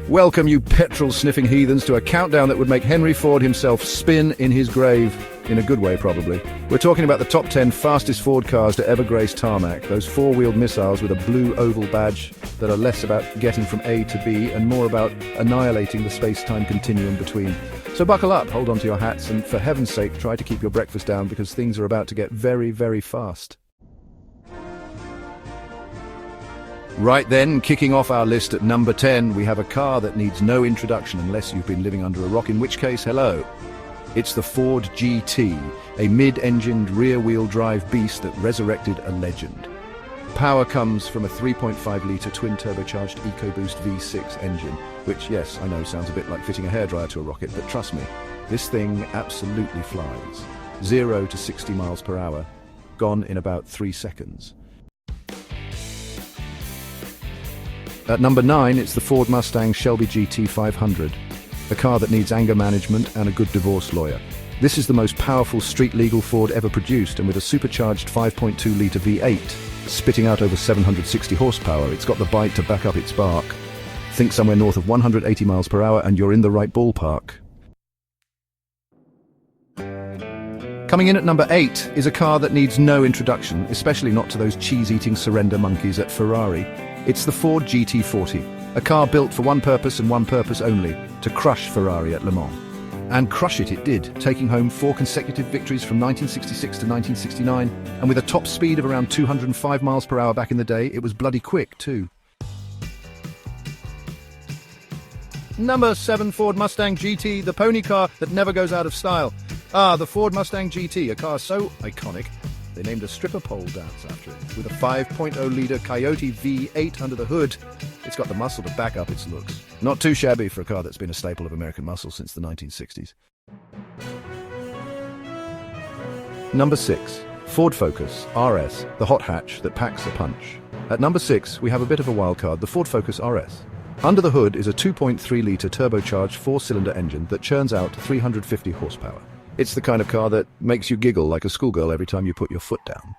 Welcome, you petrol-sniffing heathens, to a countdown that would make Henry Ford himself spin in his grave. In a good way, probably. We're talking about the top 10 fastest Ford cars to ever grace tarmac, those four-wheeled missiles with a blue oval badge that are less about getting from A to B and more about annihilating the space-time continuum between. So buckle up, hold on to your hats, and for heaven's sake, try to keep your breakfast down because things are about to get very, very fast. Right then, kicking off our list at number 10, we have a car that needs no introduction unless you've been living under a rock, in which case, hello. It's the Ford GT, a mid-engined rear-wheel drive beast that resurrected a legend. Power comes from a 3.5-litre twin-turbocharged EcoBoost V6 engine, which, yes, I know sounds a bit like fitting a hairdryer to a rocket, but trust me, this thing absolutely flies. 0 to 60 miles per hour, gone in about 3 seconds. At number 9, it's the Ford Mustang Shelby GT 500, a car that needs anger management and a good divorce lawyer. This is the most powerful street-legal Ford ever produced, and with a supercharged 5.2-litre V8, spitting out over 760 horsepower, it's got the bite to back up its bark. Think somewhere north of 180 miles per hour and you're in the right ballpark. Coming in at number 8 is a car that needs no introduction, especially not to those cheese-eating surrender monkeys at Ferrari. It's the Ford GT40, a car built for one purpose and one purpose only, to crush Ferrari at Le Mans. And crush it did, taking home 4 consecutive victories from 1966 to 1969, and with a top speed of around 205 miles per hour back in the day, it was bloody quick too. Number 7, Ford Mustang GT, the pony car that never goes out of style. The Ford Mustang GT, a car so iconic, they named a stripper pole dance after it. With a 5.0-litre Coyote V8 under the hood, it's got the muscle to back up its looks. Not too shabby for a car that's been a staple of American muscle since the 1960s. Number 6, Ford Focus RS, the hot hatch that packs a punch. At number 6, we have a bit of a wild card, the Ford Focus RS. Under the hood is a 2.3-litre turbocharged 4-cylinder engine that churns out 350 horsepower. It's the kind of car that makes you giggle like a schoolgirl every time you put your foot down.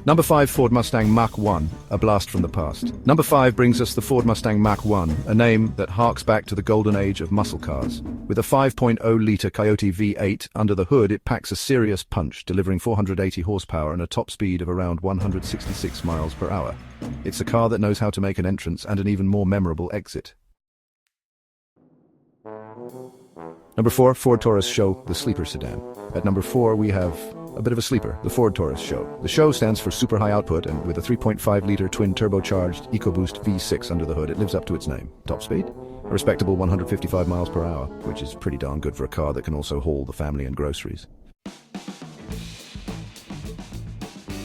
Number 5, Ford Mustang Mach-1, a blast from the past. Number 5 brings us the Ford Mustang Mach-1, a name that harks back to the golden age of muscle cars. With a 5.0-litre Coyote V8 under the hood, it packs a serious punch, delivering 480 horsepower and a top speed of around 166 miles per hour. It's a car that knows how to make an entrance and an even more memorable exit. Number 4, Ford Taurus SHOW, the Sleeper Sedan. At number 4, we have a bit of a sleeper, the Ford Taurus SHOW. The SHOW stands for super high output, and with a 3.5-litre twin-turbocharged EcoBoost V6 under the hood, it lives up to its name. Top speed? A respectable 155 miles per hour, which is pretty darn good for a car that can also haul the family and groceries.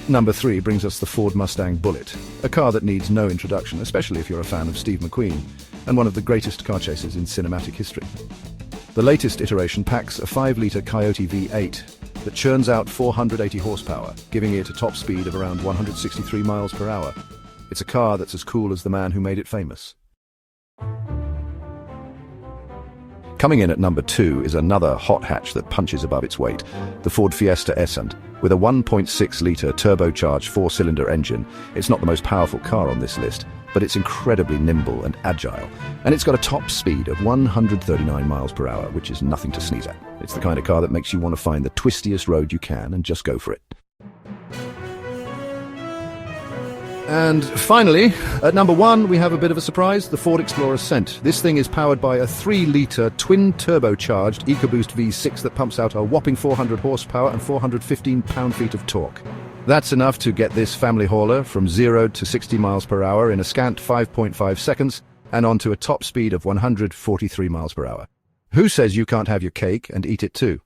Number 3 brings us the Ford Mustang Bullitt, a car that needs no introduction, especially if you're a fan of Steve McQueen, and one of the greatest car chases in cinematic history. The latest iteration packs a 5-litre Coyote V8 that churns out 480 horsepower, giving it a top speed of around 163 miles per hour. It's a car that's as cool as the man who made it famous. Coming in at number 2 is another hot hatch that punches above its weight, the Ford Fiesta Essent. With a 1.6-litre turbocharged 4-cylinder engine, it's not the most powerful car on this list, but it's incredibly nimble and agile, and it's got a top speed of 139 miles per hour, which is nothing to sneeze at. It's the kind of car that makes you want to find the twistiest road you can and just go for it. And finally, at number 1, we have a bit of a surprise, the Ford Explorer Ascent. This thing is powered by a 3-litre twin-turbocharged EcoBoost V6 that pumps out a whopping 400 horsepower and 415 pound-feet of torque. That's enough to get this family hauler from 0 to 60 miles per hour in a scant 5.5 seconds and onto a top speed of 143 miles per hour. Who says you can't have your cake and eat it too?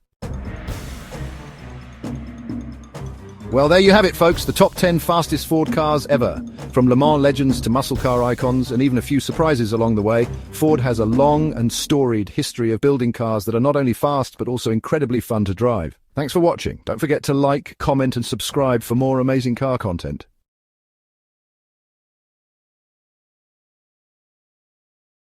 Well, there you have it, folks, the top 10 fastest Ford cars ever. From Le Mans legends to muscle car icons and even a few surprises along the way, Ford has a long and storied history of building cars that are not only fast but also incredibly fun to drive. Thanks for watching. Don't forget to like, comment and subscribe for more amazing car content.